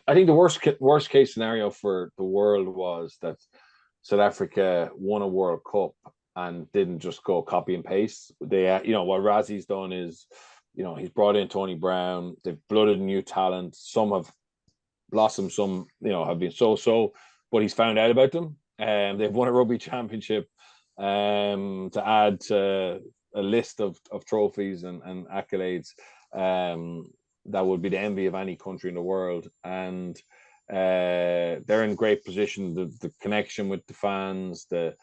I think the worst case scenario for the world was that South Africa won a World Cup and didn't just go copy and paste. They, what Razi's done is, he's brought in Tony Brown. They've blooded new talent. Some have blossomed. Some, have been so. But he's found out about them. And they've won a rugby championship. To add to a list of trophies and accolades. That would be the envy of any country in the world, and they're in great position. The connection with the fans, the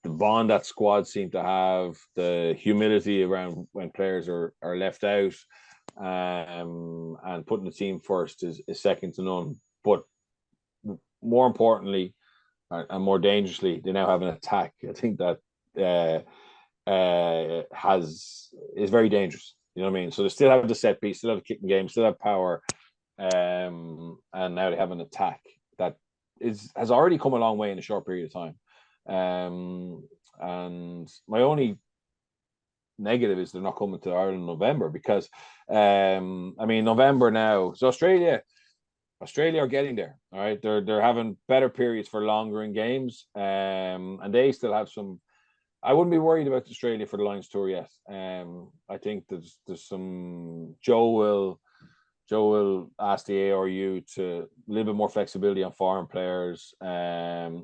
bond that squad seem to have, the humility around when players are left out, and putting the team first is second to none. But more importantly, and more dangerously, they now have an attack. I think that is very dangerous. You know what I mean? So they still have the set piece, still have a kicking game, still have power, and now they have an attack that has already come a long way in a short period of time. And my only negative is they're not coming to Ireland in November because, November now. So Australia are getting there. All right, they're having better periods for longer in games, and they still have some. I wouldn't be worried about Australia for the Lions tour yet. I think there's some. Joe will ask the ARU to a little bit more flexibility on foreign players.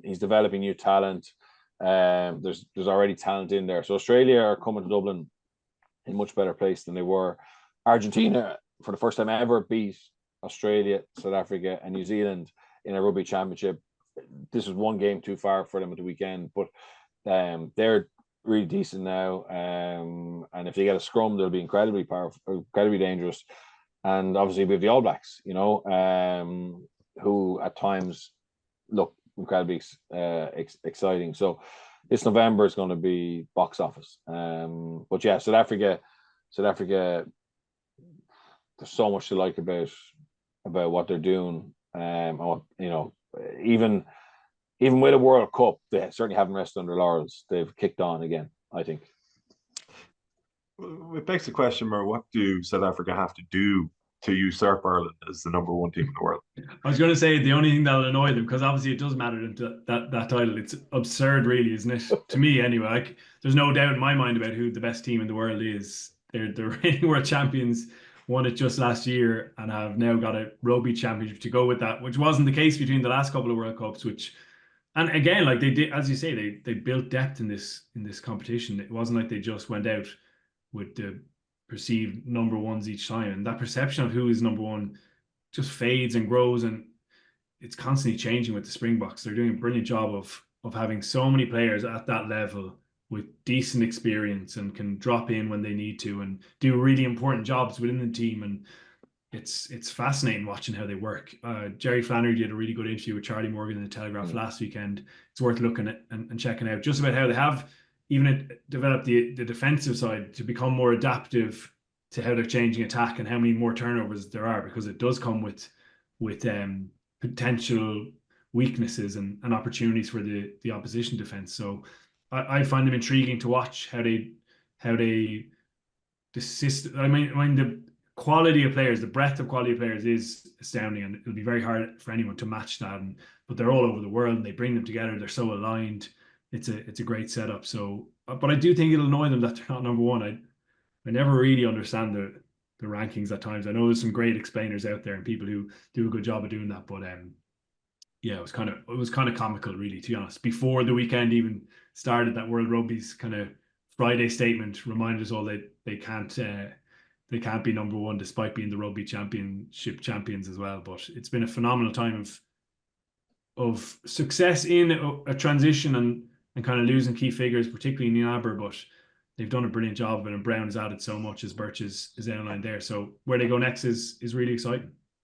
He's developing new talent. There's already talent in there. So Australia are coming to Dublin in a much better place than they were. Argentina, for the first time ever, beat Australia, South Africa, and New Zealand in a rugby championship. This is one game too far for them at the weekend, but they're really decent now. And if they get a scrum, they'll be incredibly powerful, incredibly dangerous. And obviously we have the All Blacks, who at times look incredibly exciting. So this November is going to be box office. But yeah, South Africa, there's so much to like about what they're doing. Even with a World Cup, they certainly haven't rested on their laurels. They've kicked on again, I think. It begs the question, Mer, what do South Africa have to do to usurp Ireland as the number one team in the world? I was going to say the only thing that'll annoy them, because obviously it does matter to that title. It's absurd, really, isn't it? To me, anyway. Like, there's no doubt in my mind about who the best team in the world is. They're reigning world champions, won it just last year, and have now got a rugby championship to go with that, which wasn't the case between the last couple of World Cups. And again, like they did, as you say, they built depth in this competition. It wasn't like they just went out with the perceived number ones each time, and that perception of who is number one just fades and grows, and it's constantly changing with the Springboks. They're doing a brilliant job of having so many players at that level with decent experience and can drop in when they need to and do really important jobs within the team. And it's fascinating watching how they work. Jerry Flannery did a really good interview with Charlie Morgan in the Telegraph last weekend. It's worth looking at and checking out, just about how they have even developed the defensive side to become more adaptive to how they're changing attack and how many more turnovers there are, because it does come with potential weaknesses and opportunities for the opposition defense. So I find them intriguing to watch how the system. The quality of players, the breadth of quality of players is astounding, and it'll be very hard for anyone to match that. But they're all over the world, and they bring them together. They're so aligned. It's a great setup. So, but I do think it'll annoy them that they're not number one. I never really understand the rankings at times. I know there's some great explainers out there and people who do a good job of doing that. But yeah, it was kind of comical, really, to be honest. Before the weekend even started, that World Rugby's kind of Friday statement reminded us all that they can't be number one despite being the rugby championship champions as well. But it's been a phenomenal time of success in a transition and kind of losing key figures, particularly in Niabber, but they've done a brilliant job of it, and Brown has added so much, as Birch is outlined there. So where they go next is really exciting.